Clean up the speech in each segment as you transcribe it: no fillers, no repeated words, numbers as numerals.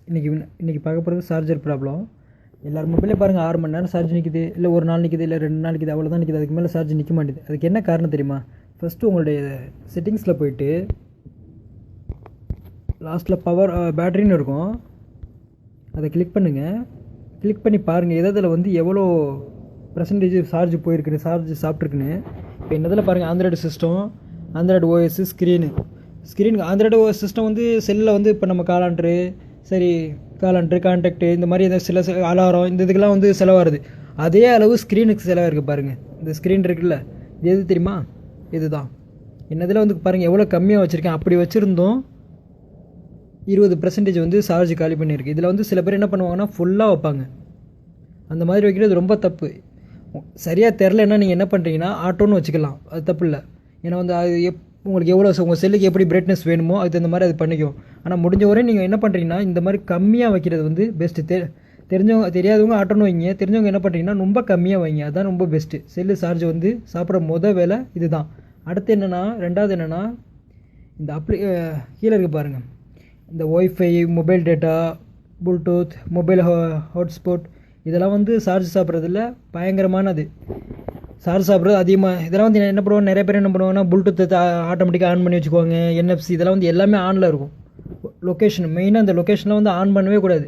இன்றைக்கி பார்க்க போகிறது சார்ஜர் ப்ராப்ளம். எல்லார் மொபைலே பாருங்கள் 6 மணி நேரம் சார்ஜ் நிற்கிது, இல்லை ஒரு நாள் நிற்கிது, இல்லை 2 நாள் நிற்கிது, அவ்வளோதான் நிற்கிது. அதுக்கு மேலே சார்ஜ் நிற்க மாட்டேது. அதுக்கு என்ன காரணம் தெரியுமா? ஃபஸ்ட்டு உங்களுடைய செட்டிங்ஸில் போயிட்டு லாஸ்ட்டில் பவர் பேட்டரின்னு இருக்கும், அதை கிளிக் பண்ணுங்கள். கிளிக் பண்ணி பாருங்கள் எதில் வந்து எவ்வளோ பர்சன்டேஜ் சார்ஜ் போயிருக்குன்னு, சார்ஜ் சாப்பிட்ருக்குன்னு. இப்போ என்னதில் பாருங்கள், Android system, Android OS, screen Android OS system வந்து செல்லில் வந்து இப்போ நம்ம காலாண்ட்ரு, சரி காலாண்ட்ரு, கான்டாக்டு, இந்த மாதிரி எதாவது சில அலாரம், இந்த இதுக்கெல்லாம் வந்து செலவாகுது. அதே அளவு ஸ்க்ரீனுக்கு செலவாயிருக்கு பாருங்கள். இந்த ஸ்க்ரீன் இருக்குல்ல, இது எது தெரியுமா? இதுதான். என்னதில் வந்து பாருங்கள் எவ்வளோ கம்மியாக வச்சுருக்கேன். அப்படி வச்சுருந்தோம் 20% வந்து சார்ஜ் காலி பண்ணியிருக்கு. இதில் வந்து சில பேர் என்ன பண்ணுவாங்கன்னா ஃபுல்லாக வைப்பாங்க. அந்த மாதிரி வைக்கிறது ரொம்ப தப்பு. சரியாக தெரிலன்னா நீங்கள் என்ன பண்ணுறீங்கன்னா ஆட்டோன்னு வச்சுக்கலாம், அது தப்பு இல்லை. ஏன்னா வந்து அது உங்களுக்கு எவ்வளோ உங்கள் செல்லுக்கு எப்படி பிரைட்னஸ் வேணுமோ அதுக்கு தகுந்த மாதிரி அது பண்ணிக்கும். ஆனால் முடிஞ்ச வரை நீங்கள் என்ன பண்ணுறீங்கன்னா இந்த மாதிரி கம்மியாக வைக்கிறது வந்து பெஸ்ட்டு. தெரிஞ்சவங்க தெரியாதவங்க ஆட்டோன்னு வைங்க, தெரிஞ்சவங்க என்ன பண்ணுறீங்கன்னா ரொம்ப கம்மியாக வைங்க, அதுதான் ரொம்ப பெஸ்ட்டு. செல்லு சார்ஜ் வந்து சாப்பிட்ற வேலை இதுதான். அடுத்து என்னென்னா, ரெண்டாவது என்னென்னா, இந்த கீழே இருக்குது பாருங்கள், இந்த wifi, mobile data, Bluetooth, mobile hotspot, இதெல்லாம் வந்து சார்ஜ் சாப்பிட்றதில்ல பயங்கரமானது. சார்ஜ் சாப்பிட்றது அதிகமாக. இதெல்லாம் வந்து என்ன பண்ணுவாங்க, நிறைய பேர் என்ன பண்ணுவாங்கன்னா ப்ளூடூத் ஆட்டோமேட்டிக்காக ஆன் பண்ணி வச்சுக்குவாங்க. NFC இதெல்லாம் வந்து எல்லாமே ஆனில் இருக்கும். லொக்கேஷன் மெயினாக இந்த லொக்கேஷனில் வந்து ஆன் பண்ணவே கூடாது.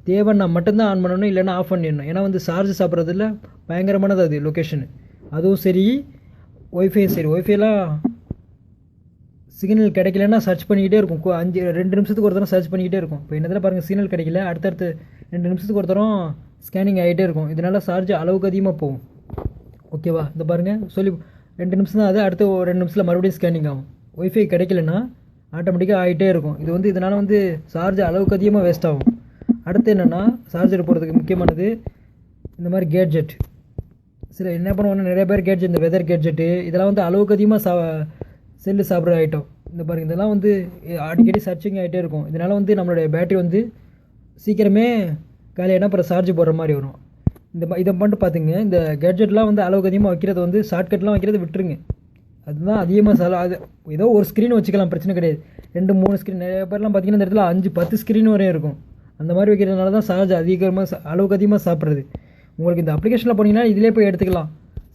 தேவைன்னா மட்டும்தான் ஆன் பண்ணணும், இல்லைன்னா ஆஃப் பண்ணிடணும். ஏன்னா வந்து சார்ஜ் சாப்பிட்றதில்ல பயங்கரமானது அது லொக்கேஷனு. அதுவும் சரி, ஒய்ஃபையும் சரி. ஒய்ஃபைலாம் சிக்னல் கிடைக்கலன்னா சர்ச் பண்ணிக்கிட்டே இருக்கும். 2 நிமிஷத்துக்கு ஒரு தரம் சர்ச் பண்ணிக்கிட்டே இருக்கும். இப்போ என்னதில் பாருங்கள், சிக்னல் கிடைக்கல, அடுத்தடுத்து 2 நிமிஷத்துக்கு ஒரு தரம் ஸ்கேனிங் ஆகிட்டே இருக்கும். இதனால் சார்ஜ் அளவுக்கு அதிகமாக போகும். ஓகேவா? இந்த பாருங்கள், 2 நிமிஷம் தான் அது, அடுத்து 2 நிமிஷத்தில் மறுபடியும் ஸ்கேனிங் ஆகும். ஒய்ஃபை கிடைக்கலன்னா ஆட்டோமேட்டிக்காக ஆகிட்டே இருக்கும். இது வந்து இதனால் வந்து சார்ஜ் அளவுக்கு அதிகமாக வேஸ்ட் ஆகும். அடுத்து என்னென்னா, சார்ஜர் போடுறதுக்கு முக்கியமானது இந்த மாதிரி கேட்ஜெட். என்ன பண்ணுவாங்கன்னா நிறைய பேர் கேட்ஜெட், இந்த வெதர் கேட்ஜெட்டு, இதெல்லாம் வந்து அளவுக்கு அதிகமாக செல்லு சாப்பிட்ற ஐட்டம். இந்த பாருங்கள், இதெல்லாம் வந்து அடிக்கடி சர்ச்சிங் ஆகிட்டே இருக்கும். இதனால் வந்து நம்மளுடைய பேட்டரி வந்து சீக்கிரமே காலையில் அப்புறம் சார்ஜ் போடுற மாதிரி வரும். இதை பண்ணிட்டு பார்த்துங்க. இந்த கேட்ஜெட்லாம் வந்து அளவுக்கு அதிகமாக வைக்கிறது வந்து ஷார்ட்கட்லாம் வைக்கிறது விட்டுருங்க. அதுதான் அதிகமாக அது ஏதோ ஒரு ஸ்க்ரீன் வச்சுக்கலாம், பிரச்சனை கிடையாது. 2-3 ஸ்க்ரீன், நிறைய பேர்லாம் பார்த்தீங்கன்னா இந்த இடத்துல 5-10 ஸ்க்ரீன் வரையும் இருக்கும். அந்த மாதிரி வைக்கிறதுனால தான் சார்ஜ் அளவுக்கு அதிகமாக சாப்பிட்றது. உங்களுக்கு இந்த அப்ளிகேஷனில் போனீங்கன்னா இதிலே போய் எடுத்துக்கலாம்.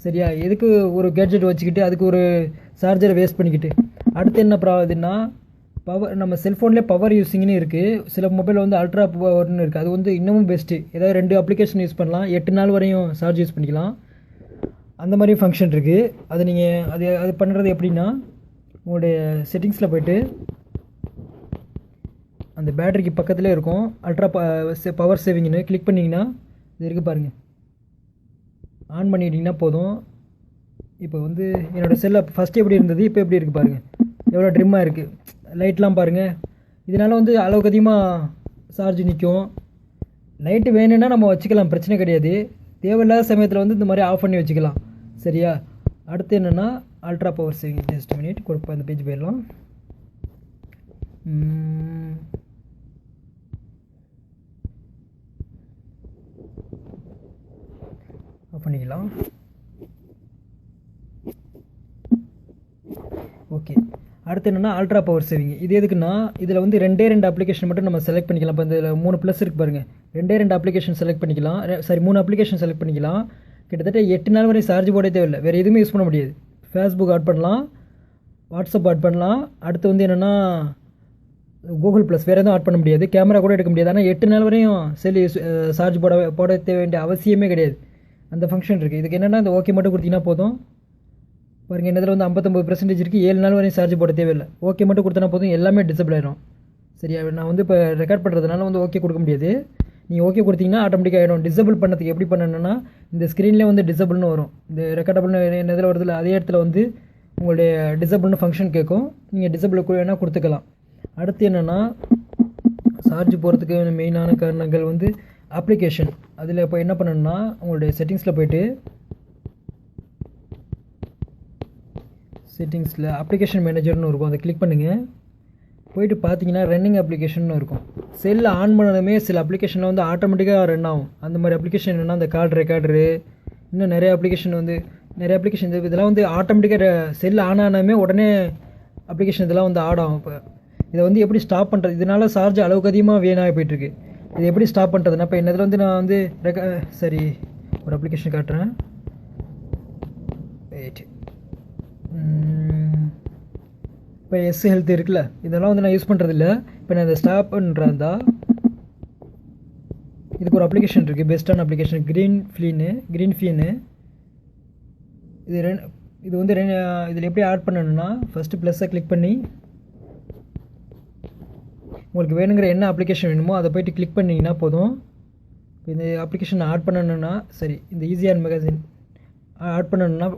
சரியா? எதுக்கு ஒரு கேட்ஜெட் வச்சுக்கிட்டு அதுக்கு ஒரு சார்ஜரை வேஸ்ட் பண்ணிக்கிட்டு. அடுத்து என்ன ப்ராப்ளம்னா, நம்ம செல்ஃபோன்லேயே பவர் யூஸிங்னு இருக்குது. சில மொபைல் வந்து அல்ட்ரா பவர்னு இருக்குது. அது வந்து இன்னமும் பெஸ்ட்டு. ஏதாவது 2 அப்ளிகேஷன் யூஸ் பண்ணலாம், 8 நாள் வரையும் சார்ஜ் யூஸ் பண்ணிக்கலாம். அந்த மாதிரி ஃபங்க்ஷன் இருக்குது. அது நீங்கள் அது பண்ணுறது எப்படின்னா, உங்களுடைய செட்டிங்ஸில் போய்ட்டு அந்த பேட்டரிக்கு பக்கத்துலேயே இருக்கும் அல்ட்ரா பவர் சேவிங்னு கிளிக் பண்ணிங்கன்னா இது இருக்குது பாருங்கள், ஆன் பண்ணிட்டீங்கன்னா போதும். இப்போ வந்து என்னோடய செல்லை ஃபஸ்ட்டு எப்படி இருந்தது, இப்போ எப்படி இருக்குது பாருங்கள், எவ்வளோ ட்ரிம்மாக இருக்குது. லைட்லாம் பாருங்கள். இதனால் வந்து அளவுக்கு அதிகமாக சார்ஜ் நிற்கும். லைட்டு வேணும்னா நம்ம வச்சுக்கலாம், பிரச்சனை கிடையாது. தேவையில்லாத சமயத்தில் வந்து இந்த மாதிரி ஆஃப் பண்ணி வச்சுக்கலாம். சரியா? அடுத்து என்னென்னா, ultra power saving. Just minute கொடுப்போம், அந்த பேஜ் போயிடலாம். ஆஃப் பண்ணிக்கலாம். ஓகே. அடுத்து என்னென்னா, அல்ட்ரா பவர் சேவிங். இது எதுக்குன்னா, இதில் வந்து 2 அப்ளிகேஷன் மட்டும் நம்ம செலக்ட் பண்ணிக்கலாம். இப்போ இந்த 3 ப்ளஸ் இருக்குது பாருங்கள், 2 அப்ளிகேஷன் செலக்ட் பண்ணிக்கலாம். 3 அப்ளிகேஷன் செலக்ட் பண்ணிக்கலாம். கிட்டத்தட்ட 8 நாள் வரை சார்ஜ் போட தேவையில்லை, வேறு எதுவுமே யூஸ் பண்ண முடியாது. ஃபேஸ்புக் ஆட் பண்ணலாம், வாட்ஸ்அப் ஆட் பண்ணலாம். அடுத்து வந்து என்னென்னா கூகுள் ப்ளஸ், வேறு எதுவும் ஆட் பண்ண முடியாது. கேமரா கூட எடுக்க முடியாது. ஆனால் 8 நாள் வரையும் செல் சார்ஜ் போட வேண்டிய அவசியமே கிடையாது. அந்த ஃபங்க்ஷன் இருக்குது. இதுக்கு என்னென்னா, இந்த ஓகே மட்டும் கொடுத்தீங்கன்னா போதும். பாருங்கள், என்னதில் வந்து 59% இருக்குது. 7 நாள் வரையும் சார்ஜ் போட தேவையில்லை. ஓகே மட்டும் கொடுத்தனா போதும், எல்லாமே டிசபிள் ஆகிடும். சரியா? நான் வந்து இப்போ ரெக்கார்ட் பண்ணுறதுனால வந்து ஓகே கொடுக்க முடியாது. நீங்கள் ஓகே கொடுத்தீங்கன்னா ஆட்டோமேட்டிக்காக ஆகிடும். டிசபிள் பண்ணதுக்கு எப்படி பண்ணணுன்னா, இந்த ஸ்க்ரீன்லேயே வந்து டிசபிள்னு வரும். இந்த ரெக்கார்டபிள்னு என்னதில் வருதில்ல, அதே இடத்துல வந்து உங்களுடைய டிசபிள்னு ஃபங்க்ஷன் கேட்கும். நீங்கள் டிசபிள் வேணால் கொடுத்துக்கலாம். அடுத்து என்னென்னா, சார்ஜ் போகிறதுக்கு மெயினான காரணங்கள் வந்து அப்ளிகேஷன். அதில் இப்போ என்ன பண்ணணுன்னா, உங்களுடைய செட்டிங்ஸில் போய்ட்டு செட்டிங்ஸில் அப்ளிகேஷன் மேனேஜர்னு இருக்கும், அதை கிளிக் பண்ணுங்கள். போய்ட்டு பார்த்தீங்கன்னா ரன்னிங் அப்ளிகேஷன் இருக்கும். செல்லில் ஆன் பண்ணதுமே சில அப்ளிகேஷனில் வந்து ஆட்டோமேட்டிக்காக ரன் ஆகும். அந்த மாதிரி அப்ளிகேஷன் என்னென்னா, அந்த கால் ரெக்கார்டரு, இன்னும் நிறைய அப்ளிகேஷன் இதெல்லாம் வந்து ஆட்டோமேட்டிக்காக செல் ஆன் ஆனாமே உடனே அப்ளிகேஷன் இதெல்லாம் வந்து ஆட் ஆகும். இப்போ இதை வந்து எப்படி ஸ்டாப் பண்ணுறது, இதனால சார்ஜ் அளவுக்கு அதிகமாக வீணாக போயிட்டுருக்கு. இது எப்படி ஸ்டாப் பண்ணுறதுன்னா, இப்போ என்னதில் வந்து நான் வந்து சரி ஒரு அப்ளிகேஷன் காட்டுறேன். வெயிட். இப்போ ஹெல்த் இருக்குல்ல, இதெல்லாம் வந்து நான் யூஸ் பண்ணுறதில்ல. இப்போ நான் இதை ஸ்டாப் பண்ணுறதா, இதுக்கு ஒரு அப்ளிகேஷன் இருக்குது, பெஸ்ட்டான அப்ளிகேஷன் க்ரீன் ஃபீனு. இது வந்து இதில் எப்படி ஆட் பண்ணணும்னா, ஃபஸ்ட்டு ப்ளஸ்ஸை கிளிக் பண்ணி உங்களுக்கு வேணுங்கிற என்ன அப்ளிகேஷன் வேணுமோ அதை போய்ட்டு கிளிக் பண்ணிங்கன்னா போதும். இந்த அப்ளிகேஷன் ஆட் பண்ணணுன்னா, சரி இந்த ஈஸியான மேகசின் ஆட் பண்ணணுன்னா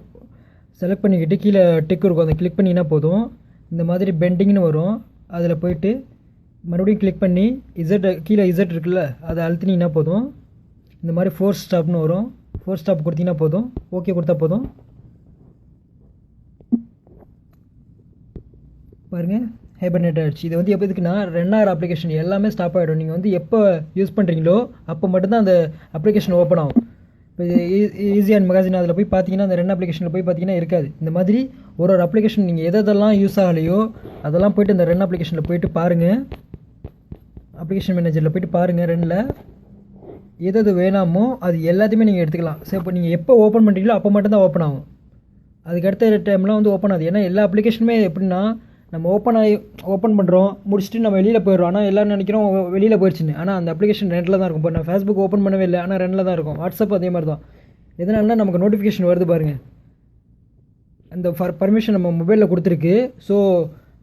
செலக்ட் பண்ணிக்கிட்டு கீழே டிக் இருக்கும், அதை கிளிக் பண்ணிங்கன்னா போதும். இந்த மாதிரி பெண்டிங்னு வரும், அதில் போய்ட்டு மறுபடியும் கிளிக் பண்ணி கீழே இசட் இருக்குல்ல, அதை அழுத்தினீங்கன்னா போதும். இந்த மாதிரி ஃபோர்ஸ் ஸ்டாப்னு வரும், ஃபோர்ஸ் ஸ்டாப் கொடுத்தீங்கன்னா போதும், ஓகே கொடுத்தா போதும். பாருங்கள் ஹைபர்னேட் ஆகிடுச்சு. இது வந்து எப்போ இதுக்குன்னா ரன்னாகிற அப்ளிகேஷன் எல்லாமே ஸ்டாப் ஆகிடும். நீங்கள் வந்து எப்போ யூஸ் பண்ணுறீங்களோ அப்போ மட்டும்தான் அந்த அப்ளிகேஷன் ஓப்பன் ஆகும். இப்போ ஈஸியான மேகசின் அதில் போய் பார்த்தீங்கன்னா, அந்த ரன் அப்ளிகேஷனில் போய் பார்த்தீங்கன்னா இருக்காது. இந்த மாதிரி ஒரு அப்ளிகேஷன் நீங்கள் எதெல்லாம் யூஸ் ஆகலையோ அதெல்லாம் போய்ட்டு இந்த ரன் அப்ளிகேஷனில் போய்ட்டு பாருங்கள், அப்ளிகேஷன் மேனேஜரில் போய்ட்டு பாருங்கள். ரன்னில் எது வேணாமோ அது எல்லாத்தையுமே நீங்கள் எடுத்துக்கலாம். சரி, இப்போ நீங்கள் எப்போ ஓப்பன் பண்ணுறீங்களோ அப்போ மட்டும்தான் ஓப்பன் ஆகும், அதுக்கு அடுத்த டைம்லாம் வந்து ஓப்பன் ஆகுது. ஏன்னா எல்லா அப்ளிகேஷனுமே எப்படின்னா, நம்ம ஓப்பன் பண்ணுறோம், முடிச்சுட்டு நம்ம வெளியில் போயிடுறோம். ஆனால் எல்லோரும் நினைக்கிறோம் வெளியில் போயிடுச்சுன்னு, ஆனால் அந்த அப்ளிகேஷன் ரெண்டில் தான் இருக்கும். இப்போ நான் ஃபேஸ்புக் ஓப்பன் பண்ணவே இல்லை, ஆனால் ரெண்டில் தான் இருக்கும். வாட்ஸ்அப் அதே மாதிரி தான். எதனாலனா நமக்கு நோட்டிஃபிகேஷன் வருது பாருங்கள், அந்த பர்மிஷன் நம்ம மொபைலில் கொடுத்துருக்கு. ஸோ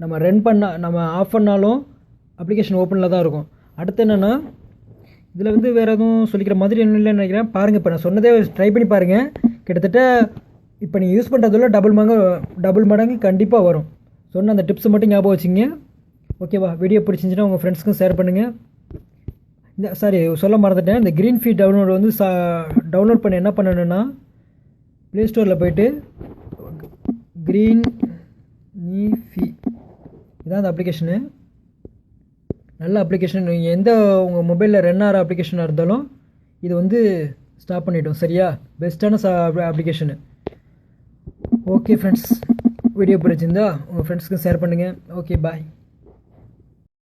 நம்ம ஆஃப் பண்ணாலும் அப்ளிகேஷன் ஓப்பனில் தான் இருக்கும். அடுத்து என்னென்னா, இதில் வந்து வேறு எதுவும் சொல்லிக்கிற மாதிரி என்ன இல்லைன்னு நினைக்கிறேன். பாருங்கள், இப்போ நான் சொன்னதே ட்ரை பண்ணி பாருங்கள். கிட்டத்தட்ட இப்போ நீங்கள் யூஸ் பண்ணுறதுல டபுள் மடங்கு கண்டிப்பாக வரும். சொன்ன அந்த டிப்ஸை மட்டும் ஞாபகம் வச்சுங்க. ஓகேவா? வீடியோ பிடிச்சிருந்துச்சுன்னா உங்கள் ஃப்ரெண்ட்ஸ்க்கும் ஷேர் பண்ணுங்கள். சொல்ல மறந்துட்டேன், இந்த க்ரீன் ஃபீ டவுன்லோட் வந்து டவுன்லோட் பண்ணி என்ன பண்ணணுன்னா, ப்ளே ஸ்டோரில் போய்ட்டு க்ரீன் ஃபீ இதான் அந்த அப்ளிகேஷனு. நல்ல அப்ளிகேஷன். நீங்கள் எந்த உங்கள் மொபைலில் ரன் ஆகிற அப்ளிகேஷனாக இருந்தாலும் இது வந்து ஸ்டாப் பண்ணிட்டோம். சரியா? பெஸ்ட்டான அப்ளிகேஷனு. ஓகே ஃப்ரெண்ட்ஸ், வீடியோ பிடிச்சிருந்தா உங்கள் ஃப்ரெண்ட்ஸ்க்கு ஷேர் பண்ணுங்கள். ஓகே, பாய்.